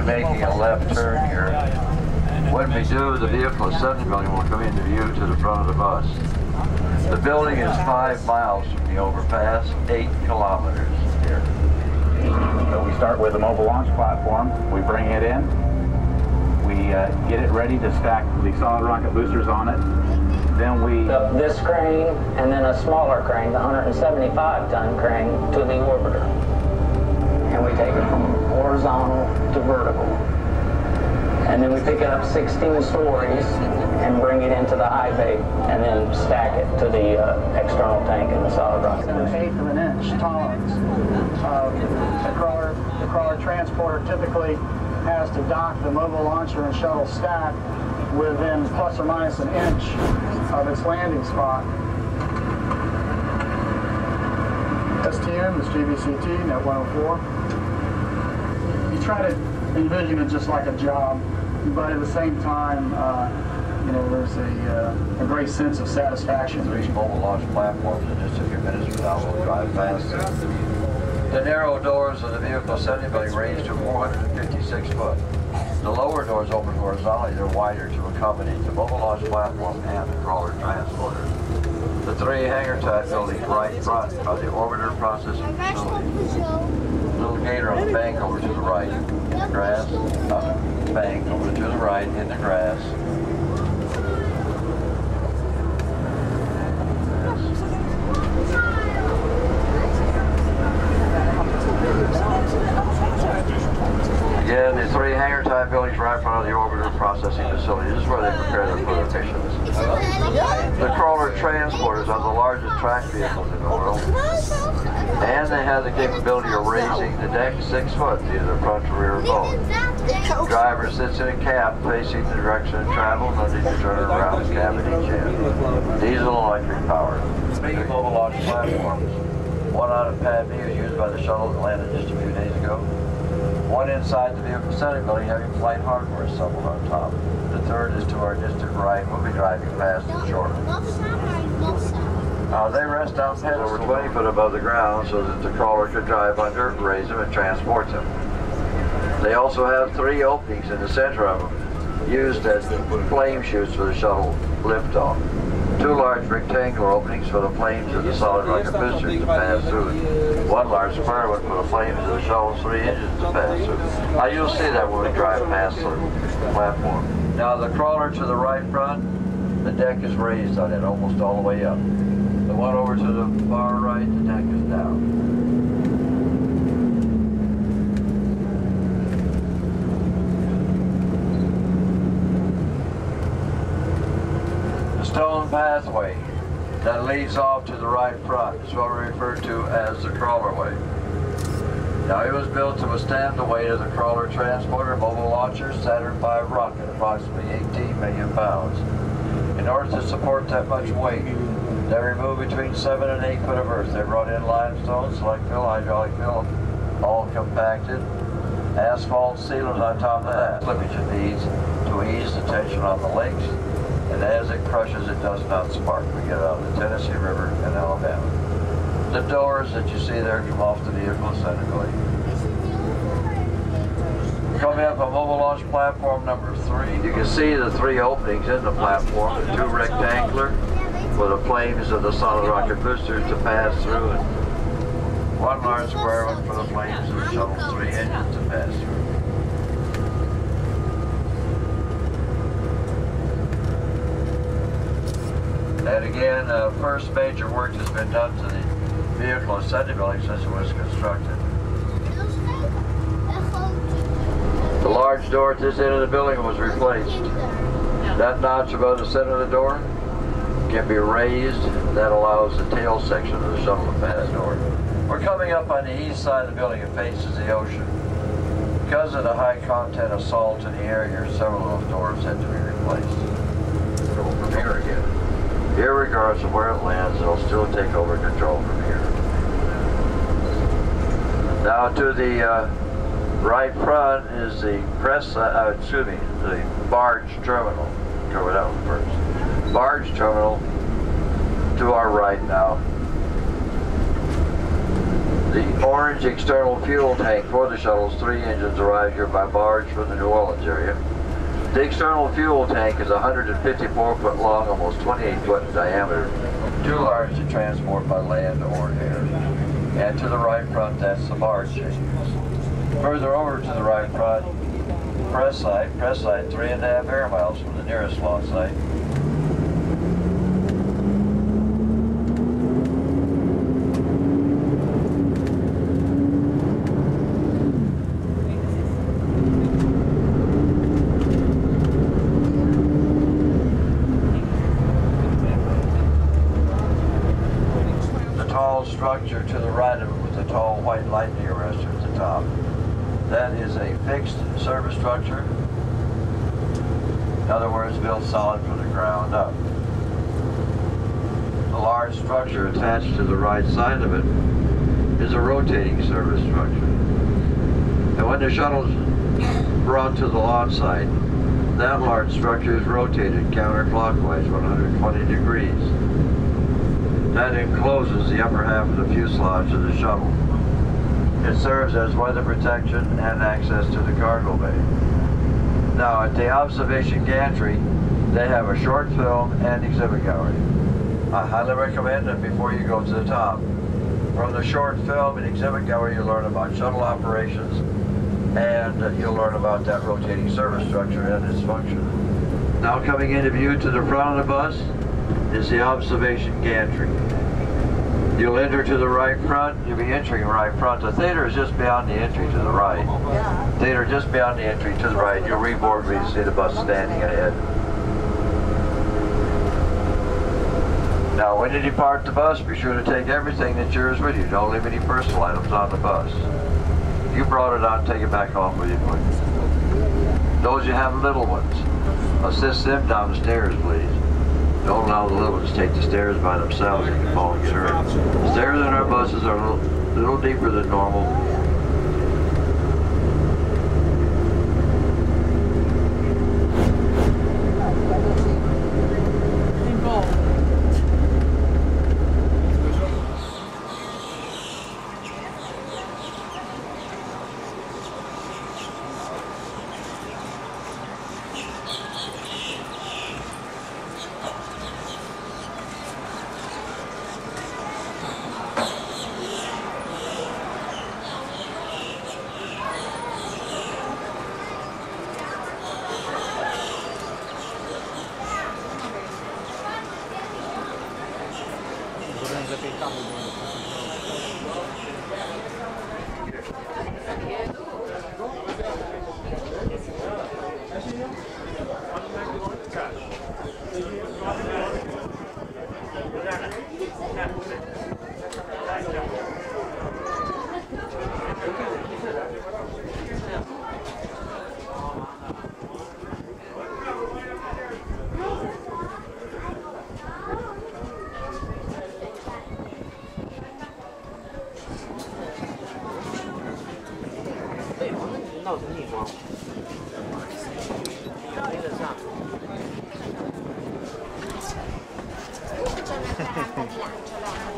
be making a left turn here. When we do, the vehicle assembly building will come into view to the front of the bus. The building is 5 miles from the overpass, 8 kilometers here. So we start with the mobile launch platform. We bring it in. We get it ready to stack the solid rocket boosters on it. Then we... This crane and then a smaller crane, the 175-ton crane, to the orbiter. And we take it from horizontal to vertical. And then we pick it up 16 stories and bring it into the high bay and then stack it to the external tank in the solid rocket booster. 1/8 of an inch tolerance. The crawler transporter typically has to dock the mobile launcher and shuttle stack within plus or minus an inch of its landing spot. STM is GVCT, net 104. You try to envision it just like a job, but at the same time, you know, there's a great sense of satisfaction. Reach mobile launch platforms in just a few minutes from now. We'll drive past them. The narrow doors of the vehicle assembly building range to 456 foot. The lower doors open horizontally. They're wider to accommodate the mobile launch platform and the crawler transporter. The 3 hangar-type buildings right in front are the orbiter processing facility. Little gator on the bank over to the right. Grass on the bank over to the right in the grass. Again, the 3 hangar-type buildings right in front of the orbiter processing facility. This is where they prepare them for their missions. The crawler transporters are the largest track vehicles in the world, and they have the capability of raising the deck 6 foot, either front to rear both. The driver sits in a cab facing the direction of travel, no need to turn around the cabin each end. Diesel electric powered. Speaking of mobile launch platforms, one on a pad B was used by the shuttle that landed just a few days ago. One inside the vehicle assembly building having flight hardware assembled on top. The third is to our distant right. We'll be driving past it shortly. They rest on pedals over 20 foot above the ground so that the crawler could drive under, raise them, and transport them. They also have 3 openings in the center of them, used as flame chutes for the shuttle liftoff. 2 large rectangular openings for the flames of the solid rocket boosters to pass through. 1 large square one for the flames of the shuttle's 3 engines to pass through. Now you'll see that when we drive past the platform. Now the crawler to the right front, the deck is raised on it almost all the way up. The one over to the far right, the deck is down. Stone pathway that leads off to the right front is what we refer to as the crawler way. Now it was built to withstand the weight of the crawler transporter mobile launcher Saturn V rocket, approximately 18 million pounds. In order to support that much weight, they removed between 7 and 8 foot of earth. They brought in limestone, select fill, hydraulic fill, all compacted, asphalt sealers on top of that. Slippage it needs to ease the tension on the links. And as it crushes, it does not spark. We get it out of the Tennessee River in Alabama. The doors that you see there come off the vehicle assembly. Coming up on mobile launch platform number 3, you can see the 3 openings in the platform, the 2 rectangular for the flames of the solid rocket boosters to pass through, and 1 large square one for the flames of the shuttle's 3 engines to pass through. And again, first major work has been done to the vehicle assembly building since it was constructed. The large door at this end of the building was replaced. That notch above the center of the door can be raised. That allows the tail section of the shuttle to pass door. We're coming up on the east side of the building. It faces the ocean. Because of the high content of salt in the air here, several of those doors had to be replaced. Go from here again. Irregardless of where it lands, it'll still take over control from here. Now to the right front is the the barge terminal. Cover that one first. Barge terminal to our right now. The orange external fuel tank for the shuttle's 3 engines arrive here by barge from the New Orleans area. The external fuel tank is 154 foot long, almost 28 foot in diameter, too large to transport by land or air. And to the right front, that's the barge change. Further over to the right front, press site 3.5 air miles from the nearest launch site. Structure to the right of it with a tall white lightning arrestor at the top. That is a fixed service structure. In other words, built solid from the ground up. The large structure attached to the right side of it is a rotating service structure. And when the shuttle is brought to the launch site, that large structure is rotated counterclockwise 120 degrees. That encloses the upper half of the fuselage of the shuttle. It serves as weather protection and access to the cargo bay. Now at the observation gantry, they have a short film and exhibit gallery. I highly recommend it before you go to the top. From the short film and exhibit gallery, you'll learn about shuttle operations and you'll learn about that rotating service structure and its function. Now coming into view to the front of the bus is the observation gantry. You'll enter to the right front, you'll be entering right front. The theater is just beyond the entry to the right. Theater just beyond the entry to the right. You'll reboard where you see the bus standing ahead. Now when you depart the bus, be sure to take everything that's yours with you. Don't leave any personal items on the bus. If you brought it out, take it back home with you. Those you have little ones, assist them down the stairs, please. Don't allow the little ones to take the stairs by themselves and can fall and get hurt. The stairs in our buses are a little deeper than normal.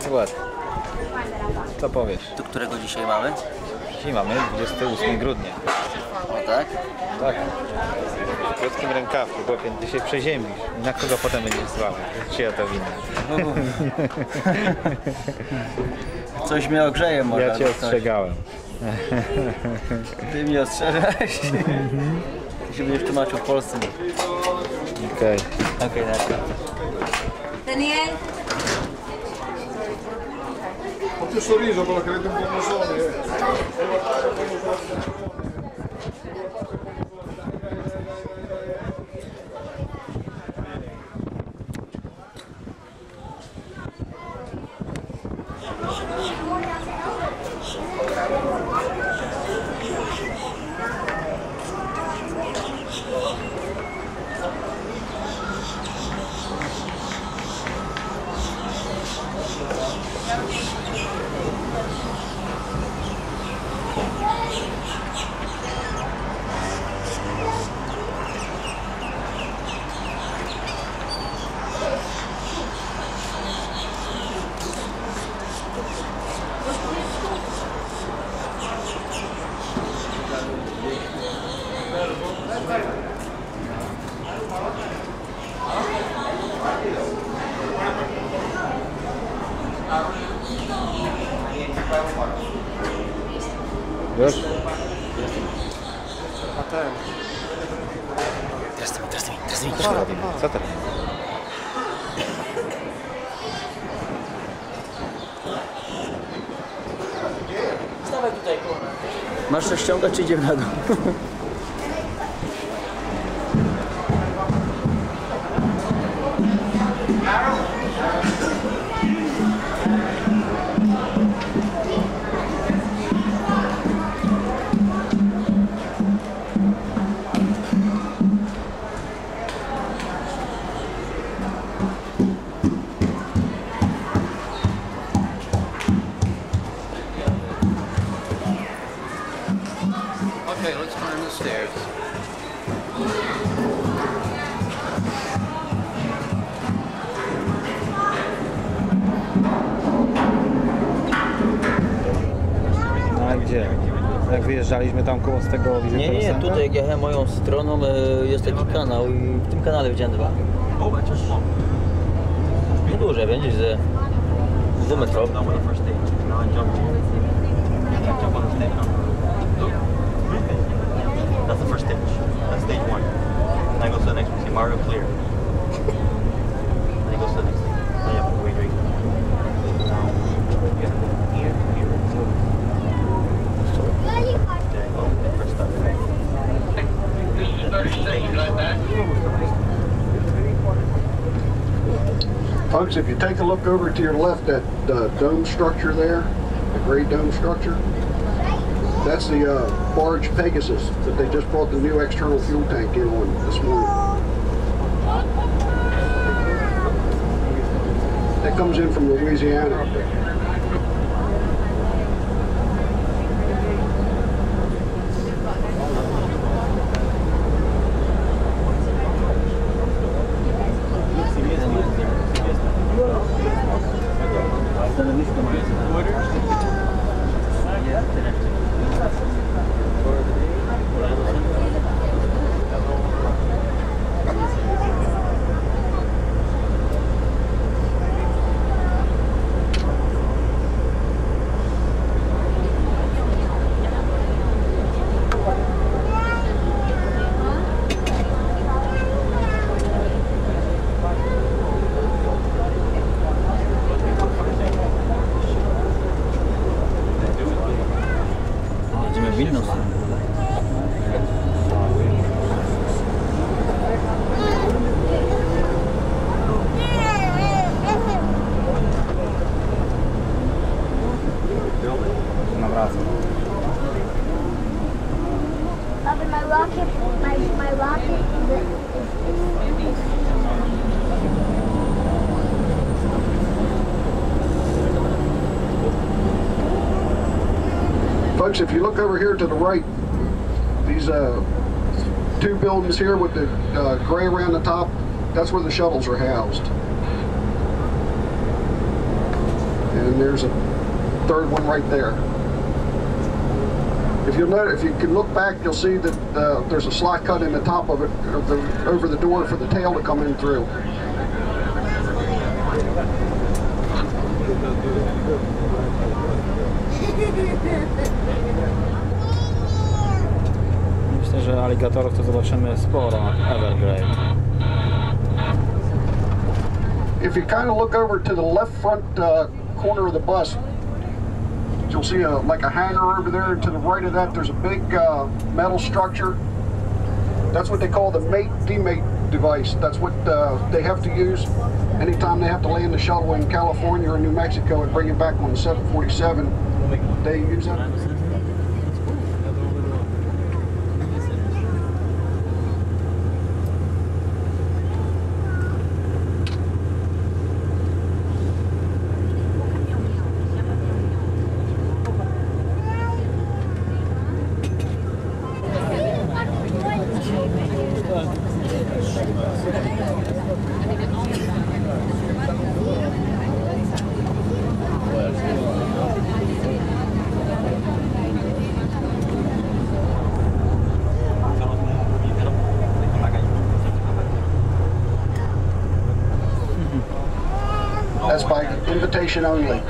Zobacz. Co powiesz? Do którego dzisiaj mamy? Dzisiaj mamy 28 grudnia. O tak? Tak. W krótkim rękawku, chłopie, ty się przeziębisz. I na kogo potem będziesz zwał? Czyja to wina? Coś mnie ogrzeje może. Ja cię ostrzegałem. Ty mnie ostrzeżałeś? Ty się będziesz tłumaczył w Polsce. Okej. Okej, Daniel? Ho più sorriso quello che vede un po' musone. Już? A ten. Teraz mi. Co teraz? Stawaj tutaj, masz coś ściągać, czy idziemy na dół? Okay, let's climb the stairs. No a gdzie? Jak wyjeżdżaliśmy tam koło z tego wizytowego Nie, centra? tutaj jak jechałem moją stroną jest taki kanał i w tym kanale widziałem dwa. Nieduże, będziesz ze 2 metrów. That's the first stage. That's stage 1. Then I go to the next one. See Mario clear. Then he goes to the next stage. Then you have to wait right now. Yeah. Here. There you go. First start. This is 36, right back. Folks, if you take a look over to your left at the dome structure there, the gray dome structure, that's the barge Pegasus that they just brought the new external fuel tank in on this morning. That comes in from Louisiana. Jedziemy w inną stronę. My rocket Folks, if you look over here to the right, these two buildings here with the gray around the top, that's where the shuttles are housed. And there's a third one right there. If you'll notice, if you can look back, you'll see that there's a slot cut in the top of it, over the door for the tail to come in through. Myślę, że aligatorów to zobaczymy sporo na Everglade. If you kind of look over to the left front corner of the bus, you'll see like a hangar over there. To the right of that, there's a big metal structure. That's what they call the mate-demate device. That's what they have to use anytime they have to land the shuttle in California or New Mexico and bring it back on the 747. They use that. That's by invitation only.